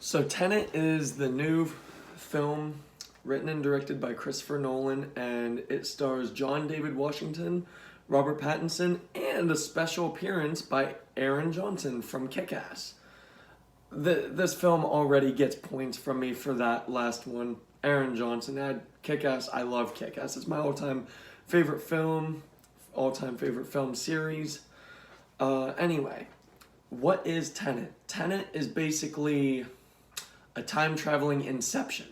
So Tenet is the new film written and directed by Christopher Nolan, and it stars John David Washington, Robert Pattinson, and a special appearance by Aaron Johnson from Kick-Ass. This film already gets points from me for that last one. Aaron Johnson, Kick-Ass. I love Kick-Ass. It's my all-time favorite film, all-time favorite film series. Anyway, what is Tenet? Tenet is basically a time-traveling Inception.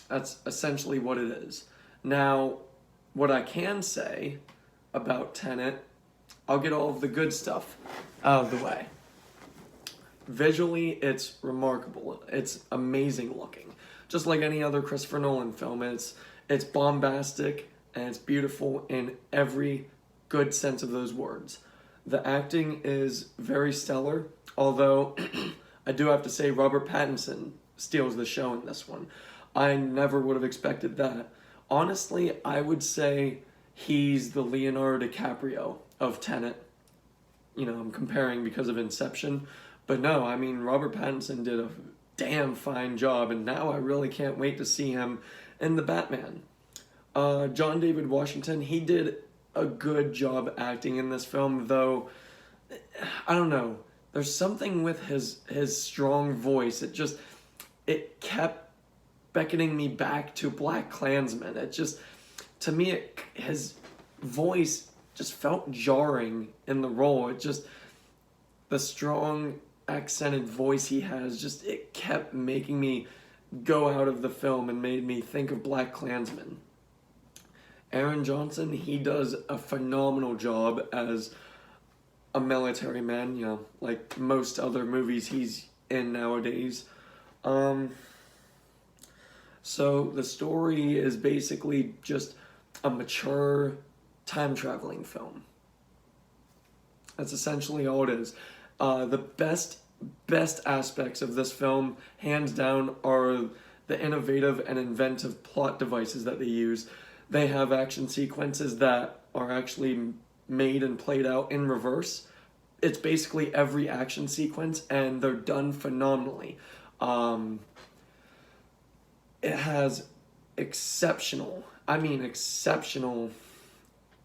That's essentially what it is. Now, what I can say about Tenet, I'll get all of the good stuff out of the way. Visually, it's remarkable. It's amazing looking. Just like any other Christopher Nolan film, it's bombastic and it's beautiful in every good sense of those words. The acting is very stellar, although I do have to say Robert Pattinson steals the show in this one. I never would have expected that. Honestly, I would say he's the Leonardo DiCaprio of Tenet. You know, I'm comparing because of Inception. But no, I mean, Robert Pattinson did a damn fine job, and now I really can't wait to see him in The Batman. John David Washington, he did a good job acting in this film, though, I don't know, there's something with his strong voice. It kept beckoning me back to BlacKkKlansman. To me, his voice just felt jarring in the role. The strong accented voice he has, it kept making me go out of the film and made me think of BlacKkKlansman. Aaron Johnson, he does a phenomenal job as a military man, you know, like most other movies he's in nowadays. So the story is basically just a mature time-traveling film. That's essentially all it is. The best aspects of this film, hands down, are the innovative and inventive plot devices that they use. They have action sequences that are actually made and played out in reverse. It's basically every action sequence, and they're done phenomenally. It has exceptional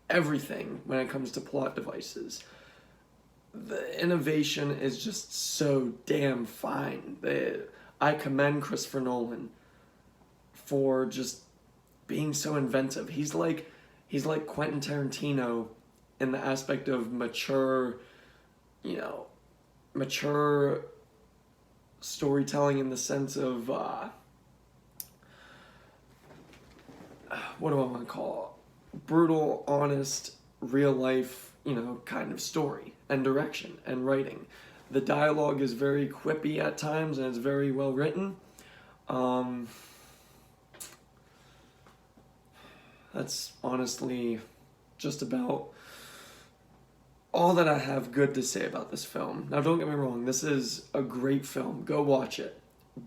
everything when it comes to plot devices. The innovation is just so damn fine. I commend Christopher Nolan for just being so inventive. He's like Quentin Tarantino in the aspect of mature storytelling, in the sense of what do I want to call it? Brutal, honest, real life, kind of story and direction and writing. The dialogue is very quippy at times, and it's very well written. That's honestly just about all that I have good to say about this film. Now, don't get me wrong, this is a great film. Go watch it.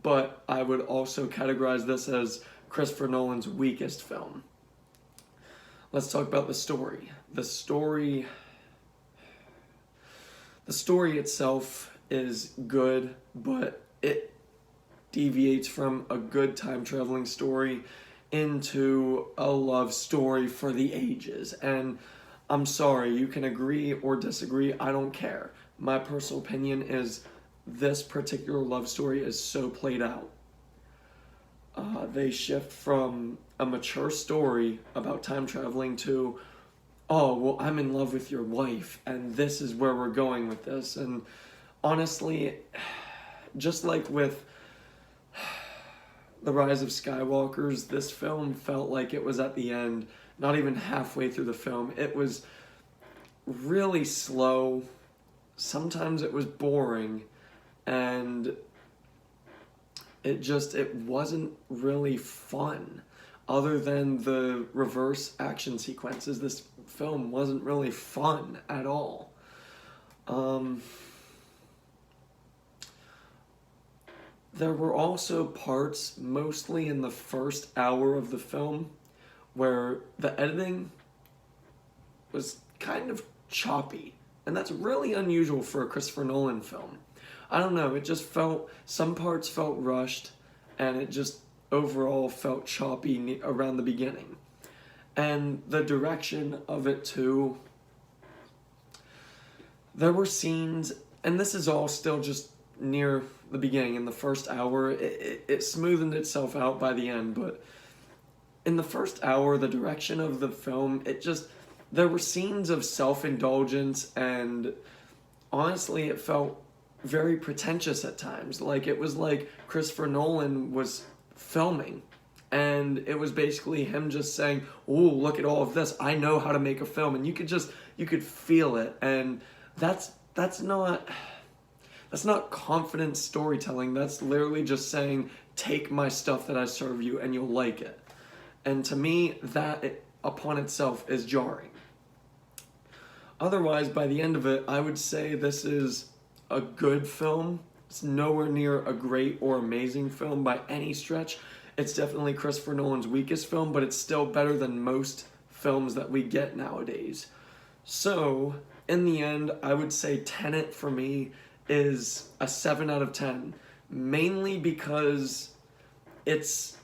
But I would also categorize this as Christopher Nolan's weakest film. Let's talk about the story. The story itself is good, but it deviates from a good time-traveling story into a love story for the ages. And I'm sorry, you can agree or disagree, I don't care. My personal opinion is this particular love story is so played out. They shift from a mature story about time traveling to, oh, well, I'm in love with your wife, and this is where we're going with this. And honestly, just like with The Rise of Skywalkers, this film felt like it was at the end, not even halfway through the film. It was really slow. Sometimes it was boring, and it wasn't really fun. Other than the reverse action sequences, this film wasn't really fun at all. There were also parts, mostly in the first hour of the film, where the editing was kind of choppy, and that's really unusual for a Christopher Nolan film. I don't know, it just felt, some parts felt rushed, and it just overall felt choppy around the beginning. And the direction of it too, there were scenes, and this is all still just near the beginning, in the first hour, it smoothed itself out by the end, but in the first hour, the direction of the film, there were scenes of self-indulgence, and honestly, it felt very pretentious at times. Like, it was like Christopher Nolan was filming, and it was basically him just saying, "Oh, look at all of this. I know how to make a film." And you could feel it, and that's not confident storytelling. That's literally just saying, "Take my stuff that I serve you, and you'll like it." And to me, upon itself is jarring. Otherwise, by the end of it, I would say this is a good film. It's nowhere near a great or amazing film by any stretch. It's definitely Christopher Nolan's weakest film, but it's still better than most films that we get nowadays. So, in the end, I would say Tenet for me is a 7 out of 10. Mainly because it's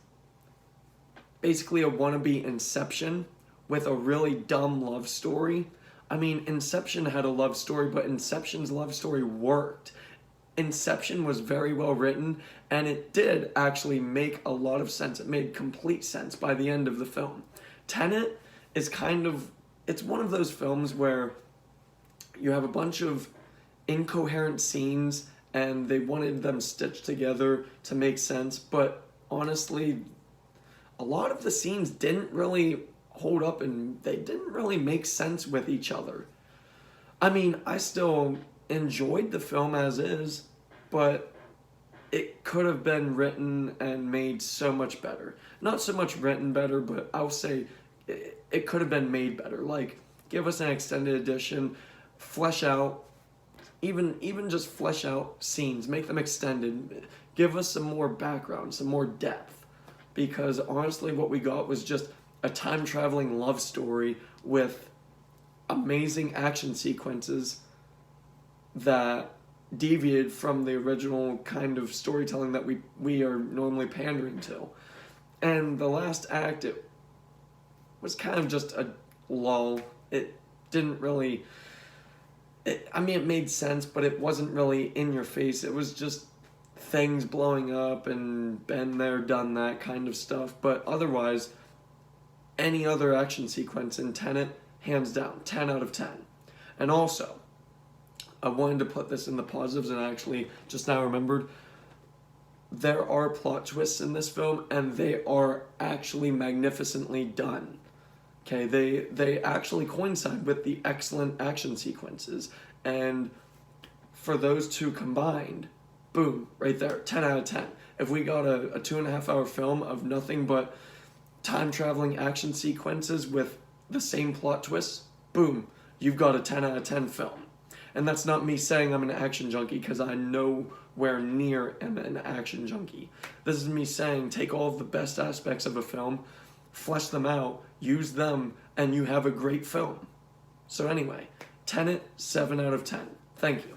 basically a wannabe Inception with a really dumb love story. I mean, Inception had a love story, but Inception's love story worked. Inception was very well written, and it did actually make a lot of sense. It made complete sense by the end of the film. Tenet is it's one of those films where you have a bunch of incoherent scenes, and they wanted them stitched together to make sense, but honestly, a lot of the scenes didn't really hold up, and they didn't really make sense with each other. I mean, I still enjoyed the film as is, but it could have been written and made so much better. Not so much written better, but I'll say it could have been made better. Like, give us an extended edition, flesh out, even just flesh out scenes, make them extended, give us some more background, some more depth. Because honestly, what we got was just a time-traveling love story with amazing action sequences that deviated from the original kind of storytelling that we are normally pandering to. And the last act, it was kind of just a lull. It didn't really... it made sense, but it wasn't really in your face. It was just things blowing up and been there, done that kind of stuff. But otherwise, any other action sequence in Tenet, hands down, 10 out of 10. And also, I wanted to put this in the positives, and I actually just now remembered, there are plot twists in this film, and they are actually magnificently done. Okay, they actually coincide with the excellent action sequences, and for those two combined, boom, right there, 10 out of 10. If we got a 2.5 hour film of nothing but time-traveling action sequences with the same plot twists, boom, you've got a 10 out of 10 film. And that's not me saying I'm an action junkie, because I nowhere near am an action junkie. This is me saying, take all of the best aspects of a film, flesh them out, use them, and you have a great film. So anyway, Tenet, 7 out of 10. Thank you.